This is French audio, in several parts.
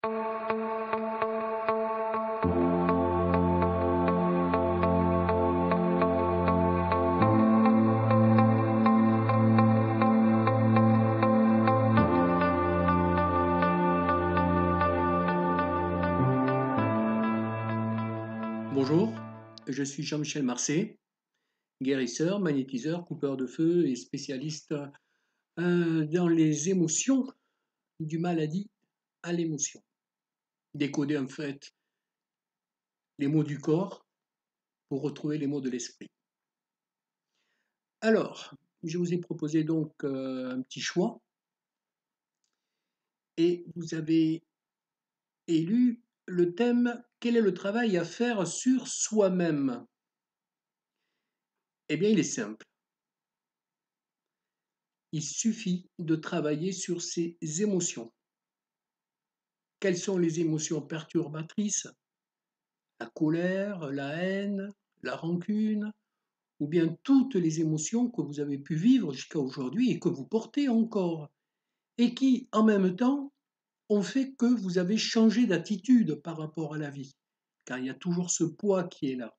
Bonjour, je suis Jean-Michel Marcet, guérisseur, magnétiseur, coupeur de feu et spécialiste dans les émotions, du maladie à l'émotion. Décoder en fait les mots du corps pour retrouver les mots de l'esprit. Alors, je vous ai proposé donc un petit choix et vous avez élu le thème quel est le travail à faire sur soi-même? Eh bien, il est simple. Il suffit de travailler sur ses émotions. Quelles sont les émotions perturbatrices? La colère, la haine, la rancune, ou bien toutes les émotions que vous avez pu vivre jusqu'à aujourd'hui et que vous portez encore, et qui, en même temps, ont fait que vous avez changé d'attitude par rapport à la vie, car il y a toujours ce poids qui est là.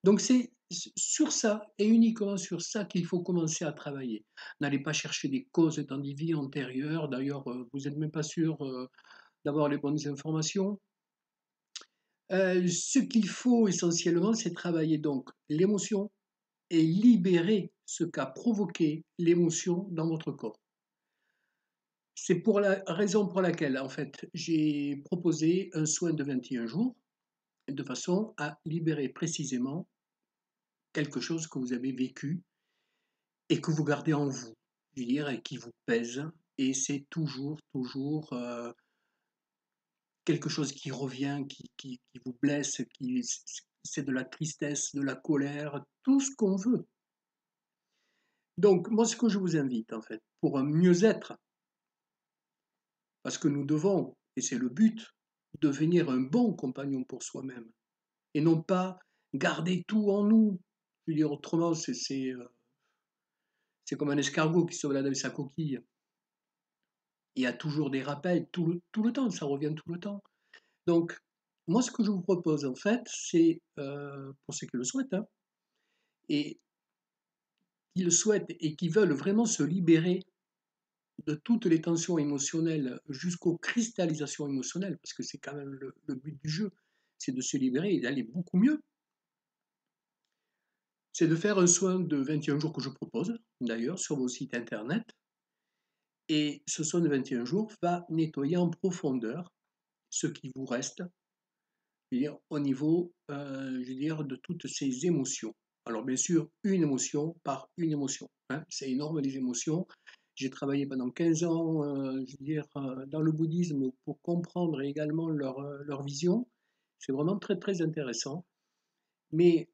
Donc c'est sur ça, et uniquement sur ça, qu'il faut commencer à travailler. N'allez pas chercher des causes dans des vies antérieures, d'ailleurs, vous n'êtes même pas sûr d'avoir les bonnes informations. Ce qu'il faut essentiellement, c'est travailler donc l'émotion et libérer ce qu'a provoqué l'émotion dans votre corps. C'est pour la raison pour laquelle, en fait, j'ai proposé un soin de 21 jours, de façon à libérer précisément quelque chose que vous avez vécu et que vous gardez en vous, je veux dire, et qui vous pèse. Et c'est toujours quelque chose qui revient, qui vous blesse, c'est de la tristesse, de la colère, tout ce qu'on veut. Donc, moi, ce que je vous invite, en fait, pour un mieux-être, parce que nous devons, et c'est le but, devenir un bon compagnon pour soi-même, et non pas garder tout en nous. Je veux dire, autrement, c'est comme un escargot qui se balade avec sa coquille. Il y a toujours des rappels, tout le temps, ça revient tout le temps. Donc, moi, ce que je vous propose, en fait, c'est, pour ceux qui le souhaitent, hein, et qui le souhaitent et qui veulent vraiment se libérer de toutes les tensions émotionnelles jusqu'aux cristallisations émotionnelles, parce que c'est quand même le but du jeu, c'est de se libérer et d'aller beaucoup mieux. C'est de faire un soin de 21 jours que je propose, d'ailleurs, sur vos sites internet. Et ce soin de 21 jours va nettoyer en profondeur ce qui vous reste, au niveau, je veux dire, de toutes ces émotions. Alors bien sûr, une émotion par une émotion, hein. C'est énorme les émotions. J'ai travaillé pendant 15 ans, je veux dire, dans le bouddhisme pour comprendre également leur vision. C'est vraiment très très intéressant. Mais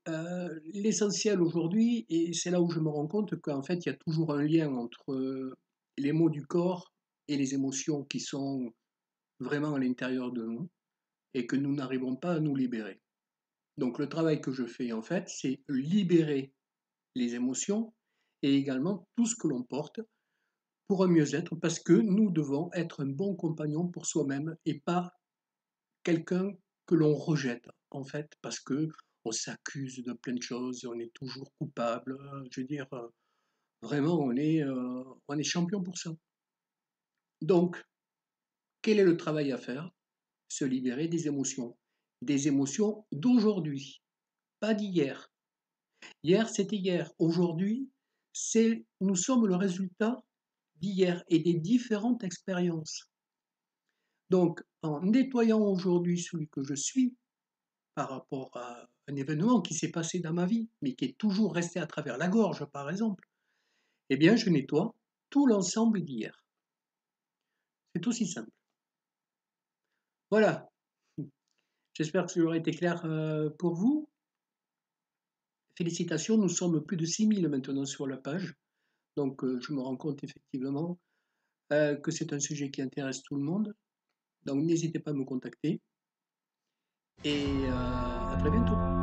l'essentiel aujourd'hui, et c'est là où je me rends compte qu'en fait, il y a toujours un lien entre les mots du corps et les émotions qui sont vraiment à l'intérieur de nous et que nous n'arrivons pas à nous libérer. Donc le travail que je fais en fait, c'est libérer les émotions et également tout ce que l'on porte pour un mieux-être parce que nous devons être un bon compagnon pour soi-même et pas quelqu'un que l'on rejette en fait parce que on s'accuse de plein de choses, on est toujours coupable. Je veux dire, vraiment, on est champion pour ça. Donc, quel est le travail à faire? Se libérer des émotions d'aujourd'hui, pas d'hier. Hier, c'était hier. Aujourd'hui, nous sommes le résultat d'hier et des différentes expériences. Donc, en nettoyant aujourd'hui celui que je suis par rapport à un événement qui s'est passé dans ma vie, mais qui est toujours resté à travers la gorge, par exemple, eh bien, je nettoie tout l'ensemble d'hier. C'est aussi simple. Voilà. J'espère que cela aura été clair pour vous. Félicitations, nous sommes plus de 6000 maintenant sur la page. Donc, je me rends compte effectivement que c'est un sujet qui intéresse tout le monde. Donc, n'hésitez pas à me contacter. Et à très bientôt.